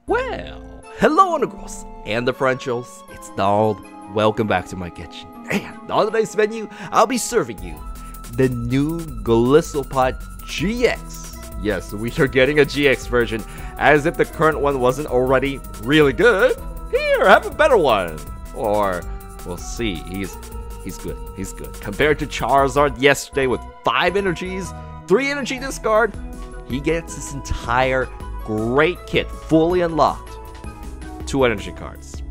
Well, hello Undergirls and the Frenchos, it's Donald. Welcome back to my kitchen. And on today's menu, I'll be serving you the new Golisopod GX. Yes, we are getting a GX version, as if the current one wasn't already really good. Here, have a better one. Or, we'll see, he's good, he's good. Compared to Charizard yesterday with 5 energies, 3 energy discard, he gets this entire great kit fully unlocked. 2 energy cards,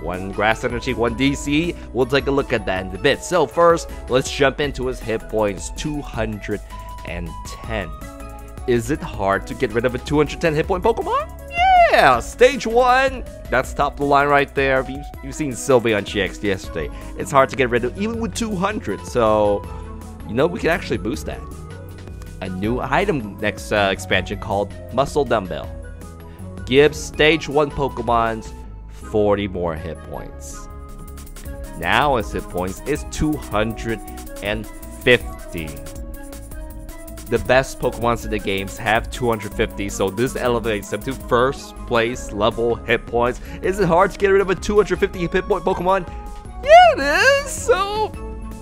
1 grass energy, 1 DC. We'll take a look at that in a bit. So first, let's jump into his hit points. 210. Is it hard to get rid of a 210 hit point Pokemon? Yeah, stage 1. That's top of the line right there. You've seen Sylvie on GX yesterday. It's hard to get rid of even with 200. So, you know, we can actually boost that. A new item next expansion called Muscle Dumbbell gives stage 1 Pokemons 40 more hit points. Now his hit points is 250. The best Pokemons in the games have 250, so this elevates them to first place level hit points. Is it hard to get rid of a 250 hit point Pokemon? Yeah, it is. So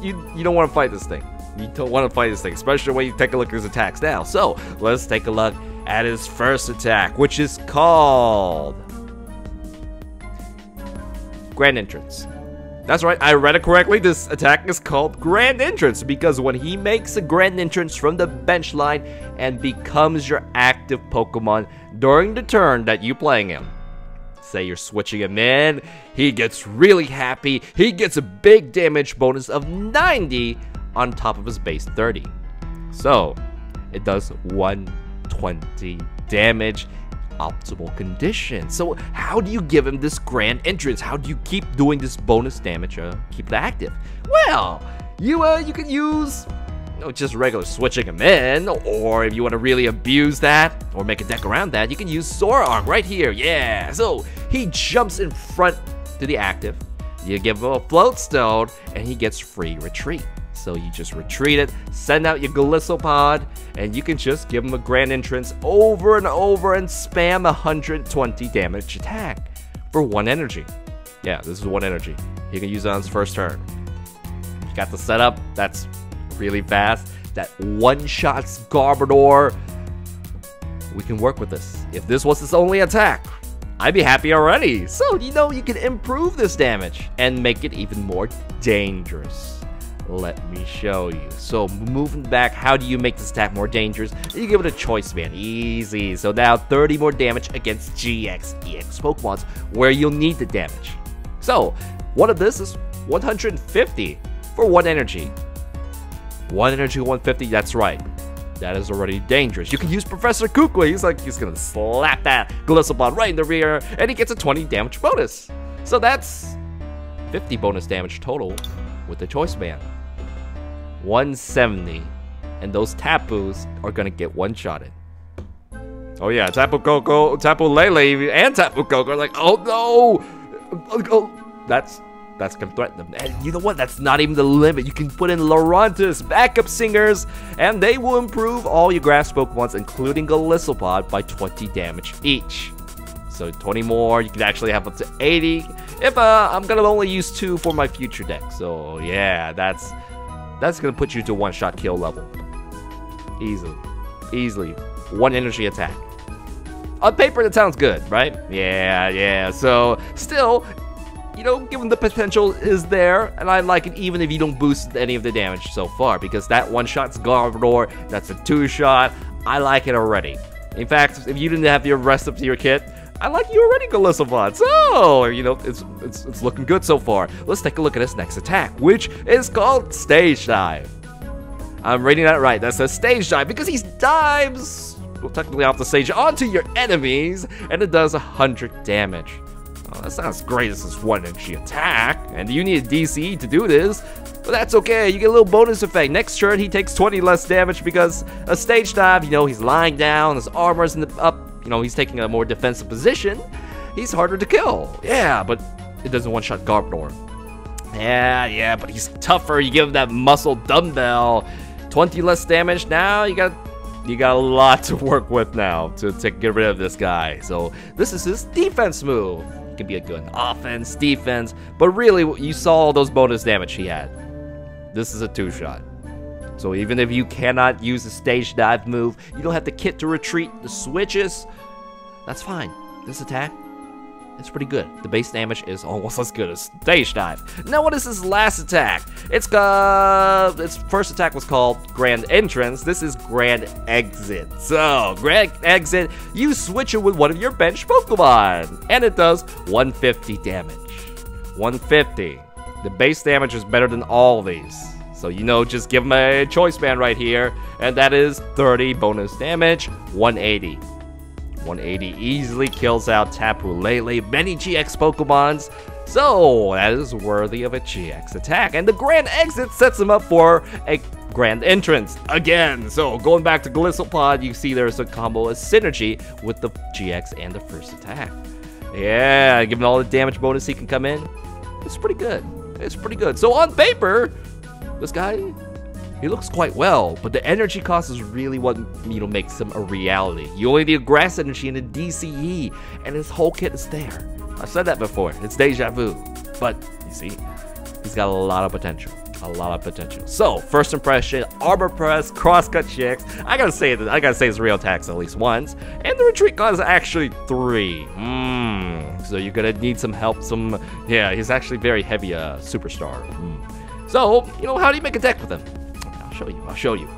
you don't want to fight this thing. You don't want to fight this thing, especially when you take a look at his attacks now. So, let's take a look at his first attack, which is called Grand Entrance. That's right, I read it correctly. This attack is called Grand Entrance because when he makes a Grand Entrance from the bench line and becomes your active Pokemon during the turn that you're playing him, say you're switching him in, he gets really happy. He gets a big damage bonus of 90 on top of his base 30. So, it does 120 damage, optimal condition. So, how do you give him this Grand Entrance? How do you keep doing this bonus damage, keep it active? Well, you can use just regular switching him in, or if you want to really abuse that, or make a deck around that, you can use Sora Arc right here, yeah! So, he jumps in front to the active, you give him a Float Stone, and he gets free retreat. So you just retreat it, send out your Golisopod, and you can just give him a Grand Entrance over and over and spam 120 damage attack for 1 energy. Yeah, this is 1 energy. You can use it on his first turn. You got the setup, that's really fast. That one-shot Garbodor, we can work with this. If this was his only attack, I'd be happy already. So, you know, you can improve this damage and make it even more dangerous. Let me show you. So moving back, how do you make this attack more dangerous? You give it a choice band, easy. So now 30 more damage against GX, EX Pokemons where you'll need the damage. So one of this is 150 for 1 energy. 1 energy, 150, that's right. That is already dangerous. You can use Professor Kukui. He's gonna slap that Golisopod right in the rear, and he gets a 20 damage bonus. So that's 50 bonus damage total with the choice band. 170, and those Tapus are gonna get one-shotted. Oh yeah, Tapu Koko, Tapu Lele, and Tapu Koko are like, oh no! Oh, that's gonna threaten them. And you know what? That's not even the limit. You can put in Laurantis, backup singers, and they will improve all your grass Pokemons, including Golisopod, by 20 damage each. So 20 more, you can actually have up to 80. If I'm gonna only use 2 for my future deck. So yeah, that's gonna put you to one-shot kill level. Easily. 1 energy attack. On paper, that sounds good, right? Yeah. So still, you know, given the potential is there, and I like it even if you don't boost any of the damage so far, because that one-shot's Garbodor, that's a 2-shot. I like it already. In fact, if you didn't have the rest of your kit, I like you already, Golisopod. So, you know, it's looking good so far. Let's take a look at his next attack, which is called Stage Dive. I'm reading that right. That says Stage Dive because he dives, well, technically off the stage onto your enemies, and it does 100 damage. Oh, that sounds great. This is 1 energy attack, and you need a DC to do this. But that's okay. You get a little bonus effect. Next turn, he takes 20 less damage because a Stage Dive, you know, he's lying down, his armor's up. You know, he's taking a more defensive position. He's harder to kill. Yeah, but it doesn't one-shot Garbodor. Yeah, but he's tougher. You give him that muscle dumbbell. 20 less damage. Now you got you got a lot to work with now to get rid of this guy. So this is his defense move. He can be a good offense, defense, but really you saw all those bonus damage he had. This is a 2-shot. So even if you cannot use the stage dive move, you don't have the kit to retreat the switches, that's fine. This attack, it's pretty good. The base damage is almost as good as stage dive. Now what is his last attack? Its first attack was called Grand Entrance. This is Grand Exit. So Grand Exit, you switch it with one of your bench Pokemon, and it does 150 damage. 150. The base damage is better than all these. So, you know, just give him a choice band right here. And that is 30 bonus damage, 180. 180 easily kills out Tapu Lele, many GX Pokemons. So, that is worthy of a GX attack. And the Grand Exit sets him up for a Grand Entrance again. So, going back to Golisopod, you see there's a combo, a synergy with the GX and the first attack. Yeah, given all the damage bonus he can come in, it's pretty good. It's pretty good. So, on paper, this guy, he looks quite well, but the energy cost is really what, you know, makes him a reality. You only need a grass energy and a DCE, and his whole kit is there. I've said that before. It's deja vu, but you see, he's got a lot of potential. A lot of potential. So, first impression, Armor Press, Crosscut checks. I gotta say his real attacks at least once, and the retreat cost is actually 3. So you're gonna need some help. Yeah, he's actually very heavy superstar. So, you know, how do you make a deck with him? I'll show you.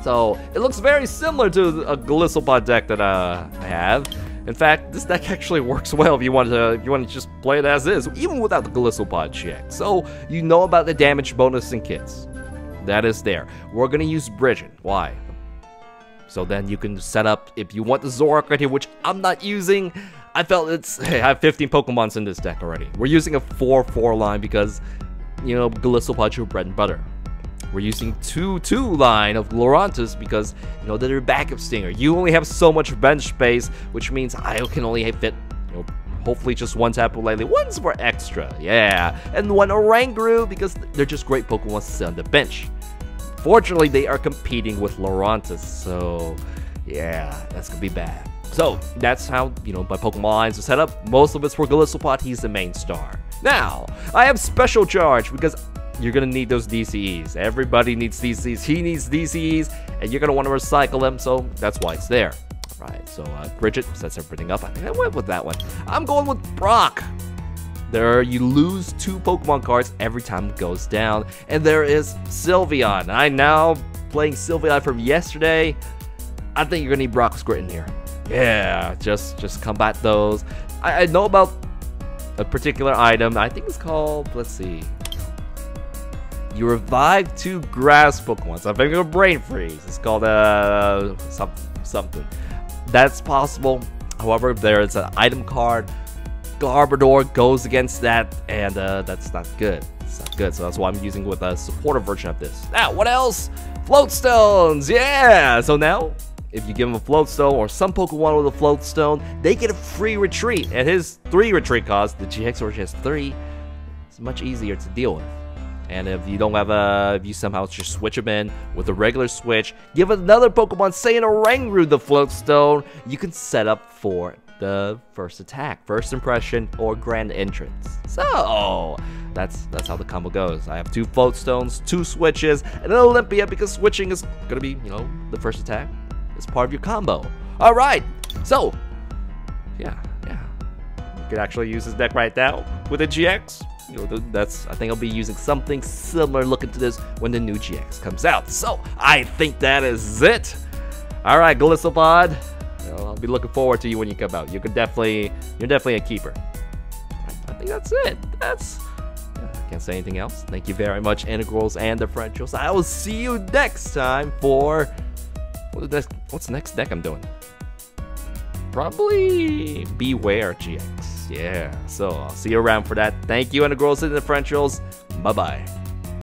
So, it looks very similar to a Golisopod deck that I have. In fact, this deck actually works well if you want to just play it as is, even without the Golisopod check. So, you know about the damage bonus and kits. That is there. We're gonna use Bridging. Why? So then you can set up, if you want the Zoroark right here, which I'm not using. I felt hey, I have 15 Pokemons in this deck already. We're using a 4-4 line because, you know, Golisopod's your bread and butter. We're using 2-2 line of Lurantis because, you know, they're backup stinger. You only have so much bench space, which means I can only fit, you know, hopefully just one Tapu Lele. One's for extra, yeah. And one Oranguru because they're just great Pokemon to sit on the bench. Fortunately, they are competing with Lurantis, so yeah, that's gonna be bad. So that's how, you know, my Pokemon lines are set up. Most of it's for Golisopod. He's the main star. Now, I have special charge because you're gonna need those DCEs. Everybody needs DCEs. He needs DCEs, and you're gonna want to recycle them, so that's why it's there. Alright, so Bridget sets everything up. I think I went with that one. I'm going with Brock. You lose 2 Pokemon cards every time it goes down. And there is Sylveon. I'm now playing Sylveon from yesterday. I think you're gonna need Brock's Grit in here. Yeah, just combat those. I know about a particular item. I think it's called, let's see. You revive 2 grass Pokemon. So I'm thinking of Brain Freeze. It's called something. That's possible. However, there is an item card. Garbodor goes against that, and that's not good. It's not good. So that's why I'm using with a supportive version of this. Now, what else? Float Stones. Yeah. So now, if you give him a Float Stone or some Pokemon with a Float Stone, they get a free retreat. And his 3 retreat cost, the GX version has 3. It's much easier to deal with. And if you don't have if you somehow just switch them in with a regular switch, give another Pokemon, say an Oranguru, the Float Stone, you can set up for the first attack, first impression, or Grand Entrance. So that's how the combo goes. I have 2 Float Stones, 2 switches, and an Olympia because switching is gonna be, you know, the first attack is part of your combo. All right, so yeah, you could actually use this deck right now with a GX. You know, I think I'll be using something similar looking to this when the new GX comes out. So I think that is it. All right, Golisopod. I'll be looking forward to you when you come out. You're definitely a keeper. I think that's it. I can't say anything else. Thank you very much, Integrals and Differentials. I will see you next time for what's the next deck I'm doing? Probably Beware GX. Yeah, so I'll see you around for that. Thank you, Integrals and Differentials. Bye-bye.